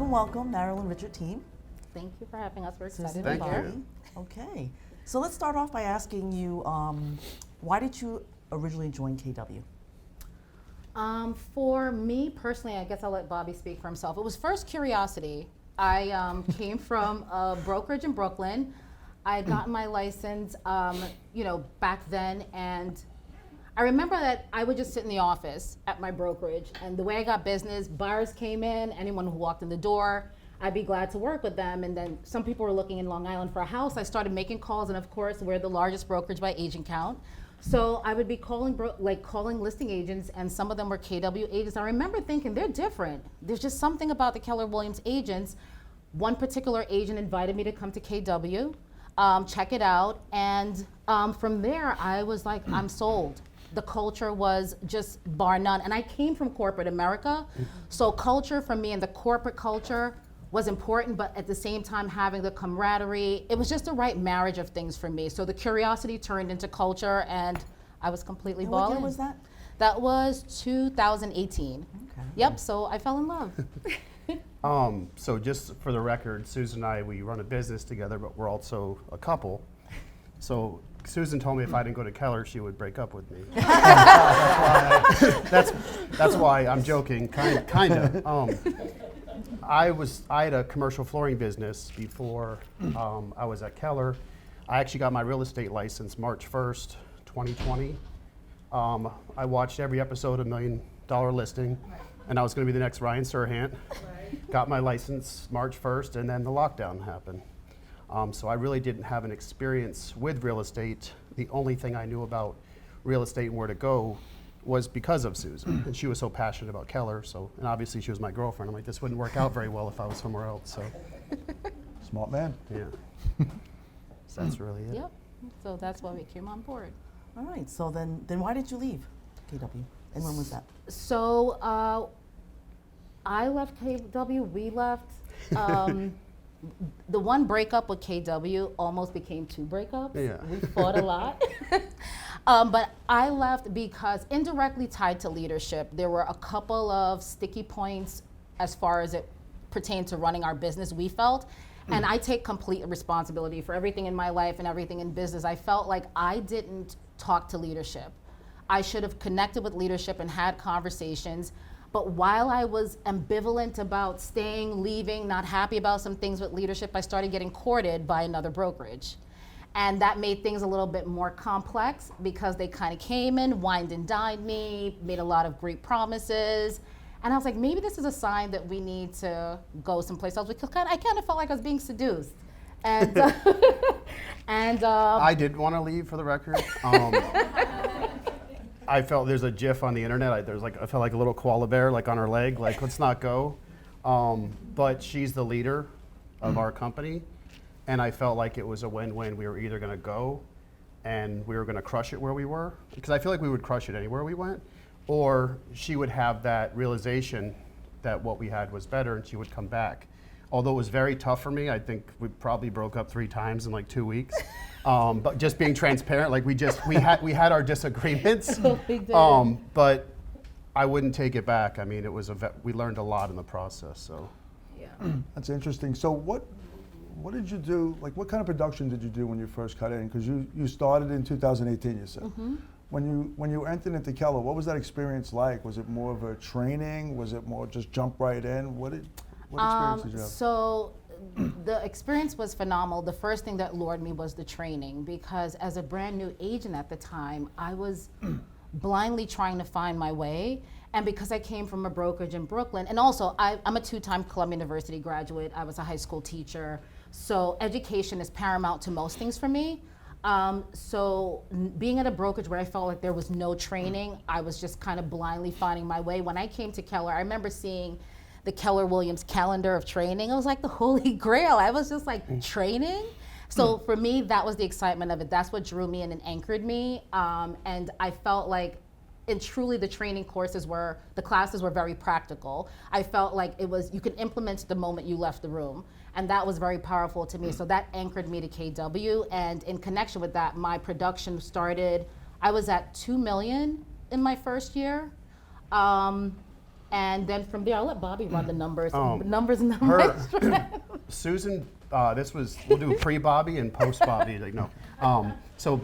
welcome, Marilyn Richard team. Thank you for having us. We're excited Susan to be and here. Bobby. Okay, so let's start off by asking you, why did you originally join KW? For me personally, I guess I'll let Bobby speak for himself. It was first curiosity. I came from a brokerage in Brooklyn. I had gotten my license, back then, and I remember that I would just sit in the office at my brokerage, and the way I got business, buyers came in, anyone who walked in the door, I'd be glad to work with them. And then some people were looking in Long Island for a house. I started making calls, and of course, we're the largest brokerage by agent count. So I would be calling listing agents, and some of them were KW agents. I remember thinking, they're different. There's just something about the Keller Williams agents. One particular agent invited me to come to KW, check it out, and from there, I was like, I'm sold. The culture was just bar none. And I came from corporate America, so culture for me and the corporate culture was important, but at the same time having the camaraderie, it was just the right marriage of things for me. So the curiosity turned into culture, and I was completely ball in. What year was that? That was 2018. Okay. Yep, so I fell in love. So just for the record, Susan and I, we run a business together, but we're also a couple. So Susan told me if I didn't go to Keller, she would break up with me. That's why I'm joking, kind of. I had a commercial flooring business before I was at Keller. I actually got my real estate license March 1st, 2020. I watched every episode of $1 Million Listing, and I was going to be the next Ryan Serhant. Got my license March 1st, and then the lockdown happened. So I really didn't have an experience with real estate. The only thing I knew about real estate and where to go was because of Susan, and she was so passionate about Keller. So, and obviously she was my girlfriend. I'm like, this wouldn't work out very well if I was somewhere else. So, Smart man. yeah. So that's really it. Yep, so that's why we came on board. All right, so then why did you leave KW? And when was that? So I left KW, we left. The one breakup with KW almost became two breakups. Yeah. We fought a lot. But I left because indirectly tied to leadership, there were a couple of sticky points as far as it pertained to running our business, we felt. And I take complete responsibility for everything in my life and everything in business. I felt like I didn't talk to leadership. I should have connected with leadership and had conversations. But while I was ambivalent about staying, leaving, not happy about some things with leadership, I started getting courted by another brokerage. And that made things a little bit more complex because they kind of came in, wined and dined me, made a lot of great promises. And I was like, maybe this is a sign that we need to go someplace else, because I kind of felt like I was being seduced. And, I did want to leave, for the record. I felt there's a GIF on the internet. I felt like a little koala bear, like on her leg, like let's not go. But she's the leader of our company, and I felt like it was a win-win. We were either going to go, and we were going to crush it where we were, because I feel like we would crush it anywhere we went, or she would have that realization that what we had was better, and she would come back. Although it was very tough for me, I think we probably broke up 3 times in like 2 weeks. But just being transparent, like we had our disagreements. But I wouldn't take it back. I mean, we learned a lot in the process. So. yeah. That's interesting. So what did you do? Like, what kind of production did you do when you first cut in? Because you started in 2018, you said. Mm-hmm. When you entered into Keller, what was that experience like? Was it more of a training? Was it more just jump right in? What experience did you have? So the experience was phenomenal. The first thing that lured me was the training, because as a brand new agent at the time, I was blindly trying to find my way. And because I came from a brokerage in Brooklyn, and also I'm a 2-time Columbia University graduate. I was a high school teacher. So education is paramount to most things for me. So being at a brokerage where I felt like there was no training, I was just kind of blindly finding my way. When I came to Keller, I remember seeing the Keller Williams calendar of training. It was like the holy grail. I was just like, training? So for me, that was the excitement of it. That's what drew me in and anchored me. And I felt like, and truly the training classes were very practical. I felt like it was, you could implement the moment you left the room. And that was very powerful to me. So that anchored me to KW. And in connection with that, my production started, I was at 2 million in my first year. And then from there, I'll let Bobby run the numbers. Numbers and Her, numbers. Susan, we'll do pre-Bobby and post-Bobby. Like, no. So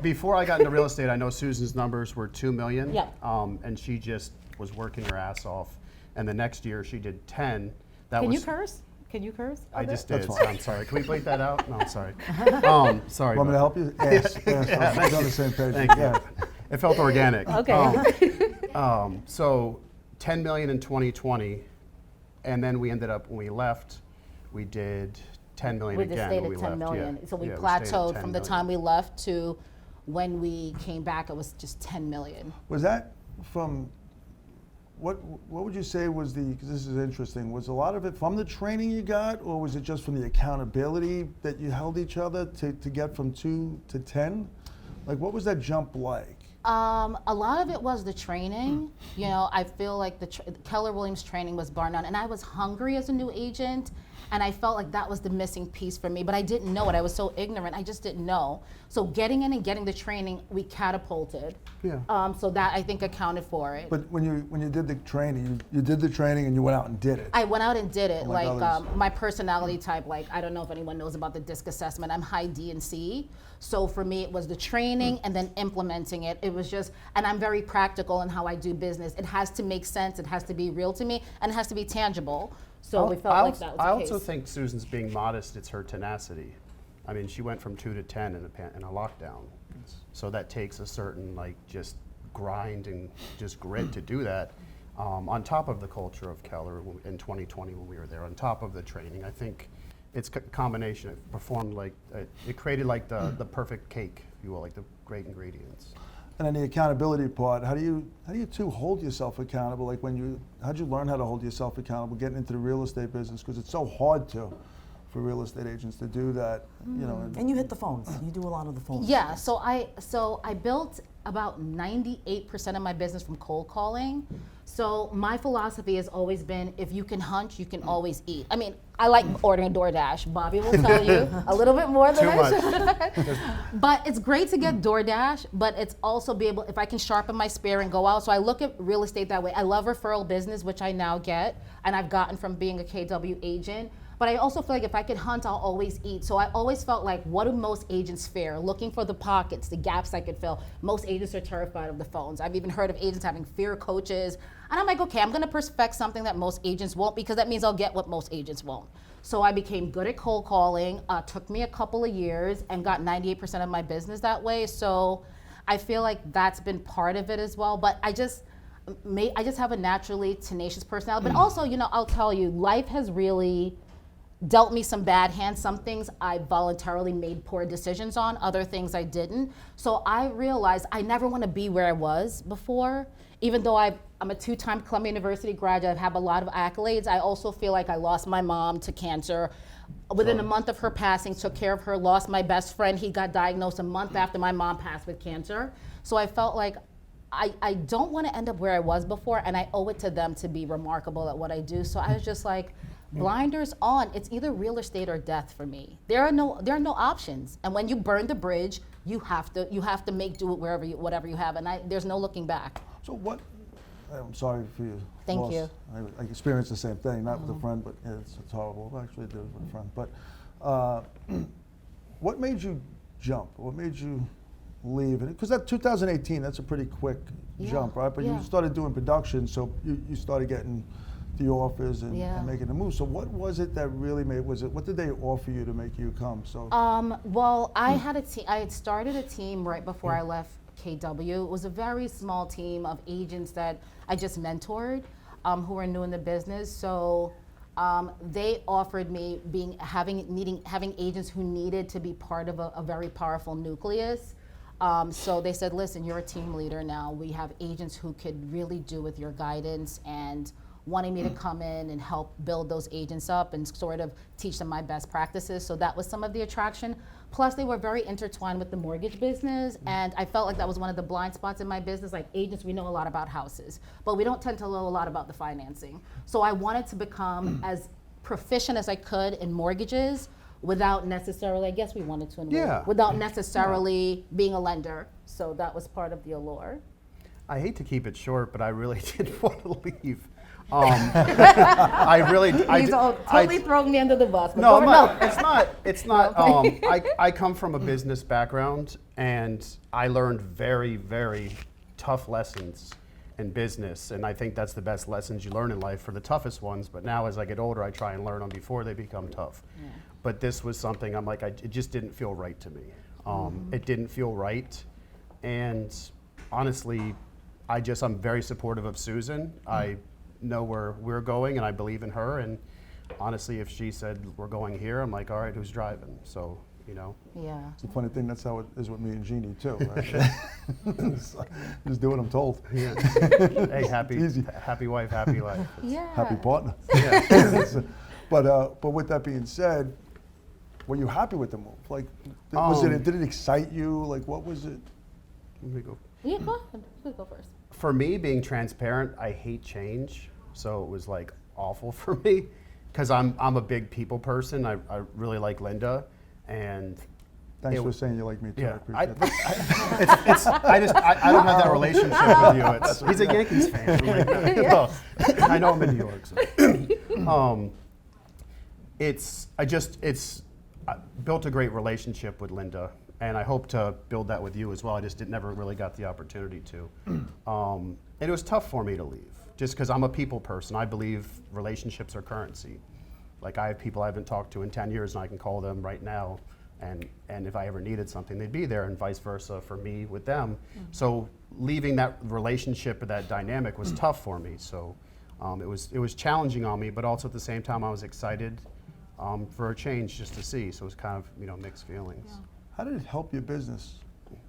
before I got into real estate, I know Susan's numbers were 2 million. Yep. And she just was working her ass off. And the next year she did 10. Can you curse? Can you curse? I just That's did. fine. I'm sorry. Can we bleep that out? No, I'm sorry. Sorry. Want me to help you? Yes. Yeah, We're on the same page. Thank you. Yeah. It felt organic. Okay. So 10 million in 2020, and then we ended up, when we left, we did 10 million We just again stayed when we at 10 left. million. Yeah. So we Yeah, stayed at plateaued 10 from the million. time we left to when we came back, it was just 10 million. Was that from, what would you say was because this is interesting, was a lot of it from the training you got, or was it just from the accountability that you held each other to get from 2 to 10? Like, what was that jump like? A lot of it was the training. You know, I feel like the Keller Williams training was bar none, and I was hungry as a new agent, and I felt like that was the missing piece for me, but I didn't know it. I was so ignorant, I just didn't know. So getting in and getting the training, we catapulted. Yeah. So that I think accounted for it. But when you did the training, you did the training and you went out and did it. I went out and did it. Like Like others. my personality type, like I don't know if anyone knows about the DISC assessment. I'm high D and C. So for me, it was the training and then implementing it. It was just, and I'm very practical in how I do business. It has to make sense. It has to be real to me, and it has to be tangible. So we felt like that was the I case. also think Susan's being modest. It's her tenacity. I mean, she went from 2 to 10 in a lockdown. So that takes a certain just grind and just grit to do that. On top of the culture of Keller in 2020 when we were there, on top of the training, I think it's a combination. It performed it created the perfect cake, if you will, like the great ingredients. And then the accountability part, how do you two hold yourself accountable? Like how'd you learn how to hold yourself accountable getting into the real estate business? Because it's so hard for real estate agents to do that, you know. And you hit the phones. You do a lot of the phones. Yeah, so I built about 98% of my business from cold calling. So my philosophy has always been, if you can hunt, you can always eat. I mean, I like ordering DoorDash. Bobby will tell you a little bit more than Too I much. should. But it's great to get DoorDash, but it's also be able, if I can sharpen my spear and go out. So I look at real estate that way. I love referral business, which I now get, and I've gotten from being a KW agent. But I also feel like if I could hunt, I'll always eat. So I always felt like, what do most agents fear? Looking for the pockets, the gaps I could fill. Most agents are terrified of the phones. I've even heard of agents having fear coaches. And I'm like, okay, I'm gonna perfect something that most agents won't, because that means I'll get what most agents won't. So I became good at cold calling. Took me a couple of years and got 98% of my business that way. So I feel like that's been part of it as well. But I just have a naturally tenacious personality. But also, you know, I'll tell you, life has really dealt me some bad hands. Some things I voluntarily made poor decisions on, other things I didn't. So I realized I never want to be where I was before. Even though I'm a 2-time Columbia University graduate, I have a lot of accolades, I also feel like I lost my mom to cancer. Within a month of her passing, took care of her, lost my best friend. He got diagnosed a month after my mom passed with cancer. So I felt like I don't want to end up where I was before, and I owe it to them to be remarkable at what I do. So I was just like, blinders on. It's either real estate or death for me. There are no options. And when you burn the bridge, you have to make do with whatever you have. And there's no looking back. So I'm sorry for you. Thank you. I experienced the same thing, not with a friend, but yeah, it's horrible. I actually did it with a friend. But what made you jump? What made you leave? Because that 2018, that's a pretty quick jump, right? But you started doing production, so you started getting the offers and making the move. So what was it that really made? What did they offer you to make you come? So well, I had a team. I had started a team right before I left KW. It was a very small team of agents that I just mentored, who were new in the business. So they offered me having agents who needed to be part of a very powerful nucleus. So they said, listen, you're a team leader now. We have agents who could really do with your guidance, and wanting me to come in and help build those agents up and sort of teach them my best practices. So that was some of the attraction. Plus, they were very intertwined with the mortgage business, and I felt like that was one of the blind spots in my business. Like agents, we know a lot about houses, but we don't tend to know a lot about the financing. So I wanted to become as proficient as I could in mortgages without necessarily, I guess we wanted to without necessarily being a lender. So that was part of the allure. I hate to keep it short, but I really did want to leave. I really, He's totally throwing me under the bus. But no, go- it's not. It's not. I come from a business background, and I learned very, very tough lessons in business, and I think that's the best lessons you learn in life for the toughest ones. But now, as I get older, I try and learn them before they become tough. Yeah. But this was something I'm like, it just didn't feel right to me. It didn't feel right, and honestly, I'm very supportive of Susan. I know where we're going, and I believe in her. And honestly, if she said we're going here, I'm like, all right, who's driving? So, you know. Yeah. It's a funny thing, that's how it is with me and Jeannie too. Right? Just do what I'm told. Yeah. Hey, Easy. happy wife, happy life. Yeah. Happy partner. Yeah. But with that being said, were you happy with the move? Like, did it excite you? Like, what was it? Let me go. Yeah, go ahead. You go first. For me, being transparent, I hate change, so it was like awful for me, because I'm a big people person. I really like Linda, and Thanks for saying you like me too. yeah, I appreciate that. I don't have that relationship with you. He's a Yankees fan. I'm like, well, I know I'm in New York. So. I built a great relationship with Linda, and I hope to build that with you as well. I just never really got the opportunity to. And it was tough for me to leave, just because I'm a people person. I believe relationships are currency. Like, I have people I haven't talked to in 10 years, and I can call them right now, and if I ever needed something, they'd be there, and vice versa for me with them. So leaving that relationship or that dynamic was tough for me. So it was challenging on me, but also at the same time, I was excited for a change just to see. So it was kind of, mixed feelings. Yeah. How did it help your business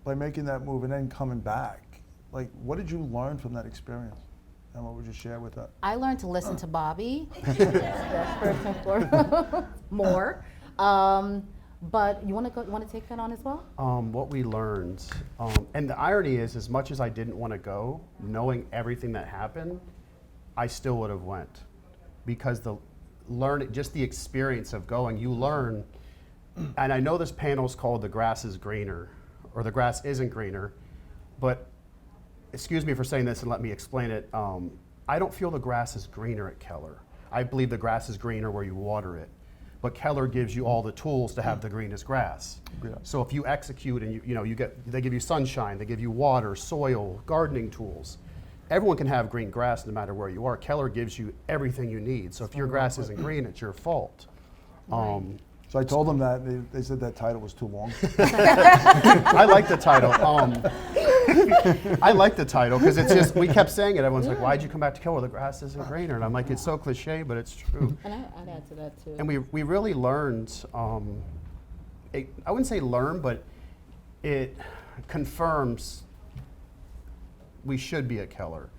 by making that move and then coming back? Like, what did you learn from that experience? And what would you share with that? I learned to listen to Bobby. That's first and foremost. More. But you want to take that on as well? What we learned, and the irony is, as much as I didn't want to go, knowing everything that happened, I still would have went, because just the experience of going, you learn. And I know this panel is called "The Grass is Greener," or "The Grass Isn't Greener," but excuse me for saying this and let me explain it. I don't feel the grass is greener at Keller. I believe the grass is greener where you water it. But Keller gives you all the tools to have the greenest grass. Yeah. So if you execute and they give you sunshine, they give you water, soil, gardening tools. Everyone can have green grass no matter where you are. Keller gives you everything you need. So if your grass isn't green, it's your fault. So I told them that. They said that title was too long. I like the title. I like the title because it's just, we kept saying it. Everyone's like, why'd you come back to Keller? The grass isn't greener. And I'm like, it's so cliche, but it's true. And I'd add to that too. And we really learned, I wouldn't say learn, but it confirms we should be at Keller.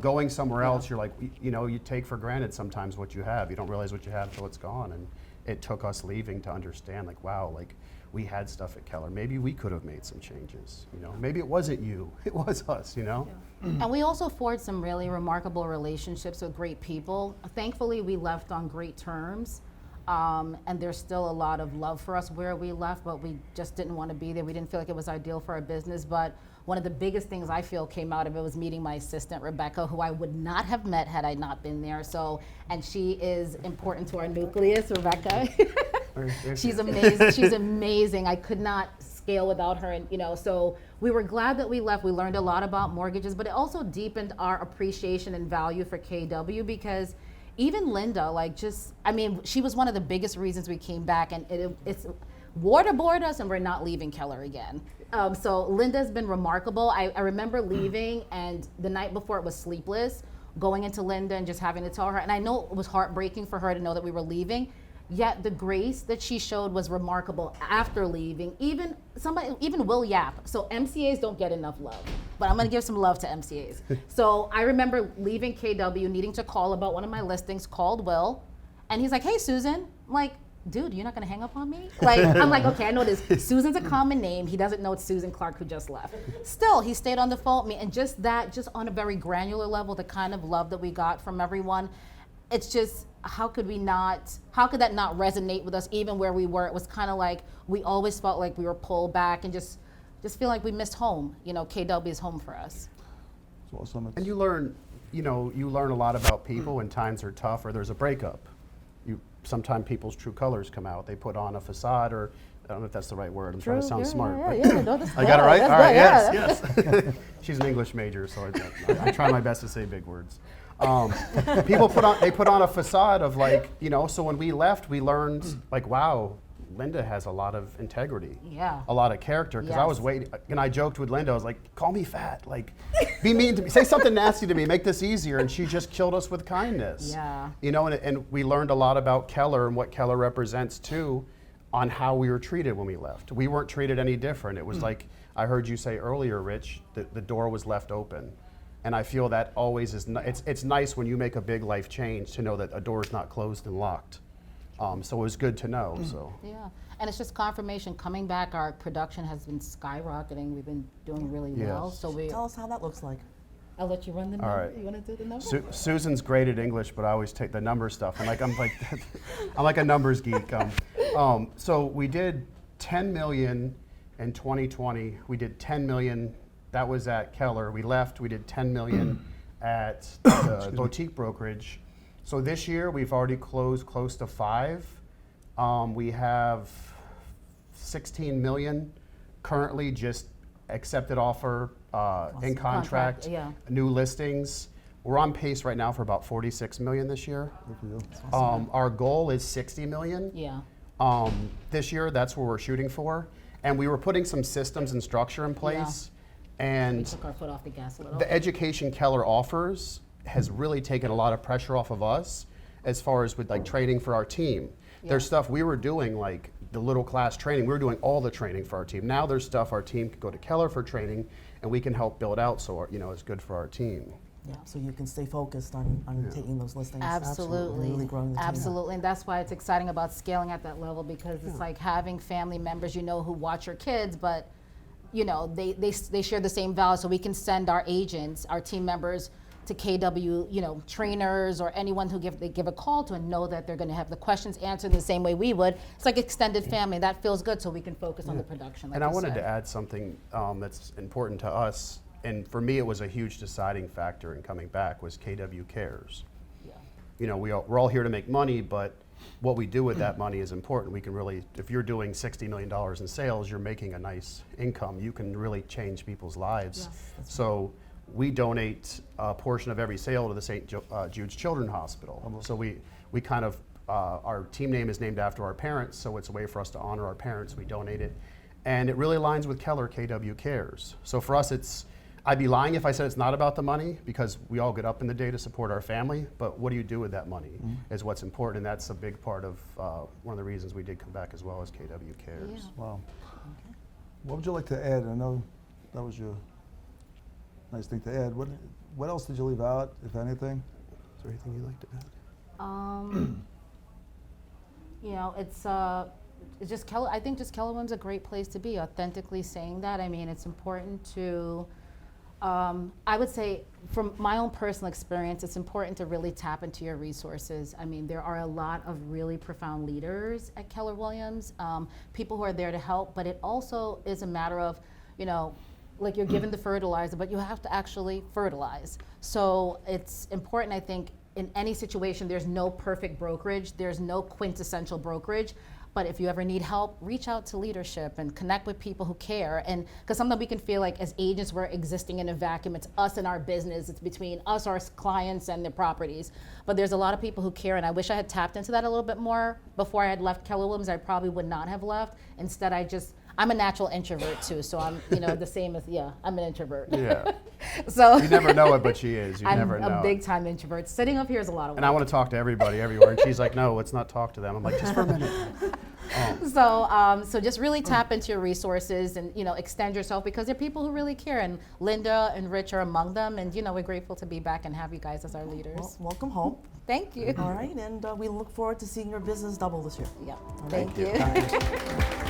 Going somewhere else, you're like, you take for granted sometimes what you have. You don't realize what you have until it's gone. And it took us leaving to understand, like, wow, like, we had stuff at Keller. Maybe we could have made some changes. Maybe it wasn't you, it was us. And we also forged some really remarkable relationships with great people. Thankfully, we left on great terms. And there's still a lot of love for us where we left, but we just didn't want to be there. We didn't feel like it was ideal for our business. But one of the biggest things I feel came out of it was meeting my assistant, Rebecca, who I would not have met had I not been there. And she is important to our nucleus, Rebecca. She's amazing. She's amazing. I could not scale without her. And so we were glad that we left. We learned a lot about mortgages, but it also deepened our appreciation and value for KW, because even Linda, she was one of the biggest reasons we came back, and it's waterboard us, and we're not leaving Keller again. So Linda's been remarkable. I remember leaving, and the night before it was sleepless, going into Linda and just having to tell her, and I know it was heartbreaking for her to know that we were leaving, yet the grace that she showed was remarkable after leaving. Even Will Yap. So MCAs don't get enough love, but I'm gonna give some love to MCAs. So I remember leaving KW, needing to call about one of my listings, called Will, and he's like, hey, Susan. I'm like, dude, you're not gonna hang up on me? I'm like, okay, I know this. Susan's a common name. He doesn't know it's Susan Clark who just left. Still, he stayed on the phone with me, and just on a very granular level, the kind of love that we got from everyone, it's just, how could that not resonate with us even where we were? It was kind of like, we always felt like we were pulled back and just feel like we missed home. KW is home for us. It's awesome. And you learn, you learn a lot about people when times are tough or there's a breakup. Sometimes people's true colors come out. They put on a facade, or I don't know if that's the right word. I'm trying to sound smart. Yeah, but yeah, no, that's I got it right? good. All right, Yes, yes. She's an English major, so I try my best to say big words. People put on a facade of like, so when we left, we learned like, wow, Linda has a lot of integrity, a lot of character. Because I was waiting, and I joked with Linda, I was like, call me fat, like, be mean to me, say something nasty to me, make this easier. And she just killed us with kindness. Yeah. And we learned a lot about Keller and what Keller represents too, on how we were treated when we left. We weren't treated any different. It was like, I heard you say earlier, Rich, that the door was left open. And I feel that always is, it's nice when you make a big life change to know that a door is not closed and locked. So it was good to know. So Yeah, and it's just confirmation. Coming back, our production has been skyrocketing. We've been doing really well. Yes. So Tell us how that looks like. I'll let you run the All number. right. You want to do the number? Susan's great at English, but I always take the number stuff. I'm like a numbers geek. So we did 10 million in 2020. We did 10 million. That was at Keller. We left. We did 10 million at the boutique brokerage. So this year we've already closed close to 5. We have 16 million currently just accepted offer in contract, new listings. We're on pace right now for about 46 million this year. Our goal is 60 million. Yeah. This year, that's what we're shooting for. And we were putting some systems and structure in place. And We took our foot off the gas a little. the education Keller offers has really taken a lot of pressure off of us as far as with like training for our team. There's stuff we were doing, like the little class training. We were doing all the training for our team. Now there's stuff our team can go to Keller for training, and we can help build out so it's good for our team. Yeah, so you can stay focused on taking those listings. Absolutely. And really growing the team. Absolutely, and that's why it's exciting about scaling at that level, because it's like having family members, who watch your kids, but they share the same values. So we can send our agents, our team members, to KW, trainers or anyone who they give a call to, and know that they're going to have the questions answered in the same way we would. It's like extended family. That feels good, so we can focus on the production. Like And I you wanted said. to add something that's important to us, and for me it was a huge deciding factor in coming back, was KW Cares. Yeah. We're all here to make money, but what we do with that money is important. We can really, if you're doing $60 million in sales, you're making a nice income. You can really change people's lives. Yes, So we donate a portion of every sale to the St. Jude's Children's Hospital. So we kind of, our team name is named after our parents, so it's a way for us to honor our parents. We donate it. And it really aligns with Keller KW Cares. So for us, I'd be lying if I said it's not about the money, because we all get up in the day to support our family, but what do you do with that money is what's important, and that's a big part of one of the reasons we did come back as well as KW Cares. Yeah. Wow. What would you like to add? I know that was your nice thing to add. What else did you leave out, if anything? Is there anything you'd like to add? It's just Keller. I think just Keller Williams is a great place to be. Authentically saying that. I mean, it's important to. I would say, from my own personal experience, it's important to really tap into your resources. I mean, there are a lot of really profound leaders at Keller Williams, people who are there to help, but it also is a matter of, like you're given the fertilizer, but you have to actually fertilize. So it's important, I think, in any situation, there's no perfect brokerage, there's no quintessential brokerage. But if you ever need help, reach out to leadership and connect with people who care. And because sometimes we can feel like as agents, we're existing in a vacuum. It's us and our business. It's between us, our clients, and their properties. But there's a lot of people who care, and I wish I had tapped into that a little bit more before I had left Keller Williams. I probably would not have left. Instead, I'm a natural introvert too, so I'm, the same as, I'm an introvert. Yeah. So You never know it, but she is. You I'm never know. a big time introvert. Sitting up here is a lot of work. And I want to talk to everybody everywhere, and she's like, no, let's not talk to them. I'm like, just for a minute. So just really tap into your resources and, extend yourself, because there are people who really care, and Linda and Rich are among them, and, we're grateful to be back and have you guys as our leaders. Well, welcome home. Thank you. All right, and we look forward to seeing your business double this year. Yeah. All Thank right. you.